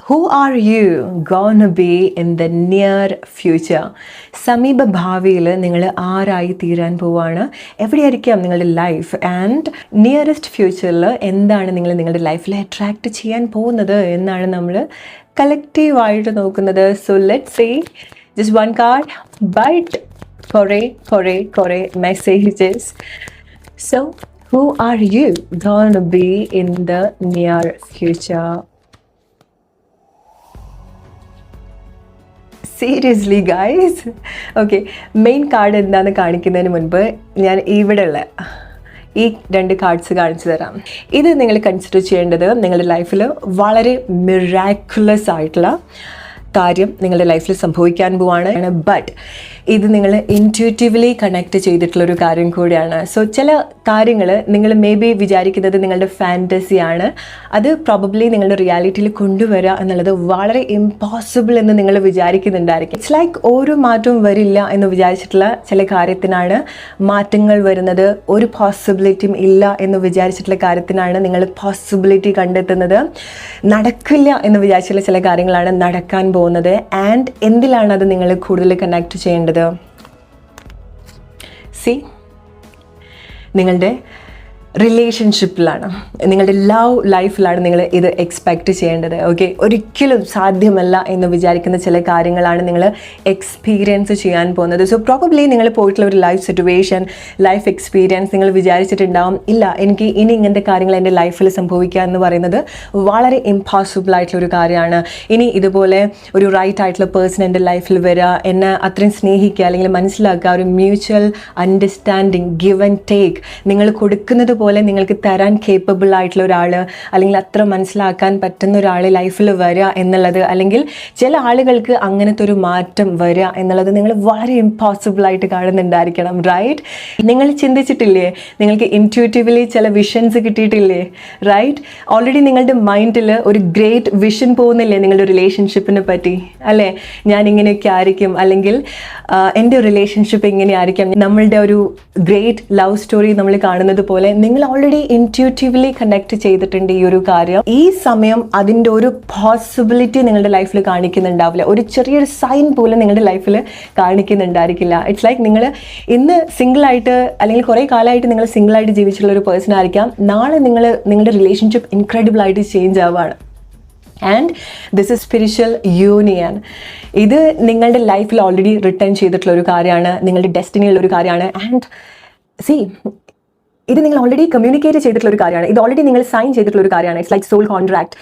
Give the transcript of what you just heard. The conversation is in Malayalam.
Who are you gonna be in the near future? സമീപ ഭാവിയിൽ നിങ്ങൾ ആരായി തീരാൻ പോവാണ്? എവിടെയായിരിക്കാം നിങ്ങളുടെ ലൈഫ്? ആൻഡ് നിയറസ്റ്റ് ഫ്യൂച്ചറിൽ എന്താണ് നിങ്ങൾ നിങ്ങളുടെ ലൈഫിൽ അട്രാക്റ്റ് ചെയ്യാൻ പോകുന്നത് എന്നാണ് നമ്മൾ കളക്റ്റീവായിട്ട് നോക്കുന്നത്. So let's see just one card but കുറേ messages. So who are you gonna be in the near future? Seriously guys. Okay, main card എന്താണെന്ന് കാണിക്കുന്നതിന് മുൻപ് ഞാൻ ഇവിടെയുള്ള ഈ 2 കാർഡ്സ് കാണിച്ചു തരാം. ഇത് നിങ്ങൾ കൺസിഡർ ചെയ്യേണ്ടത് നിങ്ങളുടെ ലൈഫിൽ വളരെ മിറാക്കുലസ് ആയിട്ടുള്ള കാര്യം നിങ്ങളുടെ ലൈഫിൽ സംഭവിക്കാൻ പോവാണ്. ബട്ട് ഇത് നിങ്ങൾ ഇൻറ്റ്യൂറ്റീവ്ലി കണക്ട് ചെയ്തിട്ടുള്ളൊരു കാര്യം കൂടിയാണ്. സോ ചില കാര്യങ്ങൾ നിങ്ങൾ മേ ബി വിചാരിക്കുന്നത് നിങ്ങളുടെ ഫാൻറ്റസിയാണ്, അത് പ്രോബബ്ലി നിങ്ങളുടെ റിയാലിറ്റിയിൽ കൊണ്ടുവരിക എന്നുള്ളത് വളരെ ഇമ്പോസിബിൾ എന്ന് നിങ്ങൾ വിചാരിക്കുന്നുണ്ടായിരിക്കും. ഇറ്റ്സ് ലൈക്ക് ഒരു മാറ്റവും വരില്ല എന്ന് വിചാരിച്ചിട്ടുള്ള ചില കാര്യത്തിനാണ് മാറ്റങ്ങൾ വരുന്നത്. ഒരു പോസിബിലിറ്റിയും ഇല്ല എന്ന് വിചാരിച്ചിട്ടുള്ള കാര്യത്തിനാണ് നിങ്ങൾ പോസിബിലിറ്റി കണ്ടെത്തുന്നത്. നടക്കില്ല എന്ന് വിചാരിച്ചിട്ടുള്ള ചില കാര്യങ്ങളാണ് നടക്കാൻ പോകുന്നത്. ആൻഡ് എന്തിലാണ് അത് നിങ്ങൾ കൂടുതൽ കണക്ട് ചെയ്യേണ്ടത്? നിങ്ങളുടെ റിലേഷൻഷിപ്പിലാണ്, നിങ്ങളുടെ ലവ് ലൈഫിലാണ് നിങ്ങൾ ഇത് എക്സ്പെക്റ്റ് ചെയ്യേണ്ടത്. ഓക്കെ, ഒരിക്കലും സാധ്യമല്ല എന്ന് വിചാരിക്കുന്ന ചില കാര്യങ്ങളാണ് നിങ്ങൾ എക്സ്പീരിയൻസ് ചെയ്യാൻ പോകുന്നത്. സോ പ്രോബബ്ലി നിങ്ങൾ പോയിട്ടുള്ള ഒരു ലൈഫ് സിറ്റുവേഷൻ, ലൈഫ് എക്സ്പീരിയൻസ് നിങ്ങൾ വിചാരിച്ചിട്ടുണ്ടാവും, ഇല്ല എനിക്ക് ഇനി ഇങ്ങനത്തെ കാര്യങ്ങൾ എൻ്റെ ലൈഫിൽ സംഭവിക്കുക എന്ന് പറയുന്നത് വളരെ ഇമ്പോസിബിൾ ആയിട്ടുള്ളൊരു കാര്യമാണ്. ഇനി ഇതുപോലെ ഒരു റൈറ്റ് ആയിട്ടുള്ള പേഴ്സൺ എൻ്റെ ലൈഫിൽ വരിക, എന്നെ അത്രയും സ്നേഹിക്കുക അല്ലെങ്കിൽ മനസ്സിലാക്കുക, ഒരു mutual understanding, give and take, നിങ്ങൾ കൊടുക്കുന്നത് പോലെ നിങ്ങൾക്ക് തരാൻ കേപ്പബിൾ ആയിട്ടുള്ള ഒരാൾ അല്ലെങ്കിൽ അത്ര മനസ്സിലാക്കാൻ പറ്റുന്ന ഒരാൾ ലൈഫിൽ വരിക എന്നുള്ളത്, അല്ലെങ്കിൽ ചില ആളുകൾക്ക് അങ്ങനത്തെ ഒരു മാറ്റം വരിക എന്നുള്ളത് നിങ്ങൾ വളരെ ഇമ്പോസിബിൾ ആയിട്ട് കാണുന്നുണ്ടായിരിക്കണം. റൈറ്റ്? നിങ്ങൾ ചിന്തിച്ചിട്ടില്ലേ? നിങ്ങൾക്ക് ഇൻറ്റ്യൂറ്റീവ്ലി ചില വിഷൻസ് കിട്ടിയിട്ടില്ലേ? റൈറ്റ്? ഓൾറെഡി നിങ്ങളുടെ മൈൻഡിൽ ഒരു ഗ്രേറ്റ് വിഷൻ പോകുന്നില്ലേ നിങ്ങളുടെ റിലേഷൻഷിപ്പിനെ പറ്റി? അല്ലേ, ഞാൻ ഇങ്ങനെയൊക്കെ ആയിരിക്കും, അല്ലെങ്കിൽ എൻ്റെ റിലേഷൻഷിപ്പ് ഇങ്ങനെയായിരിക്കാം. നമ്മളുടെ ഒരു ഗ്രേറ്റ് ലവ് സ്റ്റോറി നമ്മൾ കാണുന്നത് പോലെ നിങ്ങൾ ഓൾറെഡി ഇൻറ്റ്യൂറ്റീവ്ലി കണക്ട് ചെയ്തിട്ടുണ്ട് ഈ ഒരു കാര്യം. ഈ സമയം അതിൻ്റെ ഒരു പോസിബിലിറ്റി നിങ്ങളുടെ ലൈഫിൽ കാണിക്കുന്നുണ്ടാവില്ല, ഒരു ചെറിയൊരു സൈൻ പോലും നിങ്ങളുടെ ലൈഫിൽ കാണിക്കുന്നുണ്ടായിരിക്കില്ല. ഇറ്റ്സ് ലൈക്ക് നിങ്ങൾ ഇന്ന് സിംഗിളായിട്ട് അല്ലെങ്കിൽ കുറേ കാലമായിട്ട് നിങ്ങൾ സിംഗിളായിട്ട് ജീവിച്ചിട്ടുള്ള ഒരു പേഴ്സൺ ആയിരിക്കാം, നാളെ നിങ്ങളുടെ റിലേഷൻഷിപ്പ് ഇൻക്രെഡിബിൾ ആയിട്ട് ചേഞ്ച് ആവുകയാണ്. And this is spiritual union. ഇത് നിങ്ങളുടെ ലൈഫിൽ ഓൾറെഡി റിട്ടേൺ ചെയ്തിട്ടുള്ള ഒരു കാര്യമാണ്, നിങ്ങളുടെ ഡെസ്റ്റിനിയുള്ള ഒരു കാര്യമാണ്. ആൻഡ് ഇത് നിങ്ങൾ ഓൾറെഡി കമ്മ്യൂണിക്കേറ്റ് ചെയ്തിട്ടുള്ള ഒരു കാര്യമാണ്, ഇത് ഓൾറെഡി നിങ്ങൾ സൈൻ ചെയ്തിട്ടുള്ള ഒരു കാര്യമാണ്. It's like soul contract.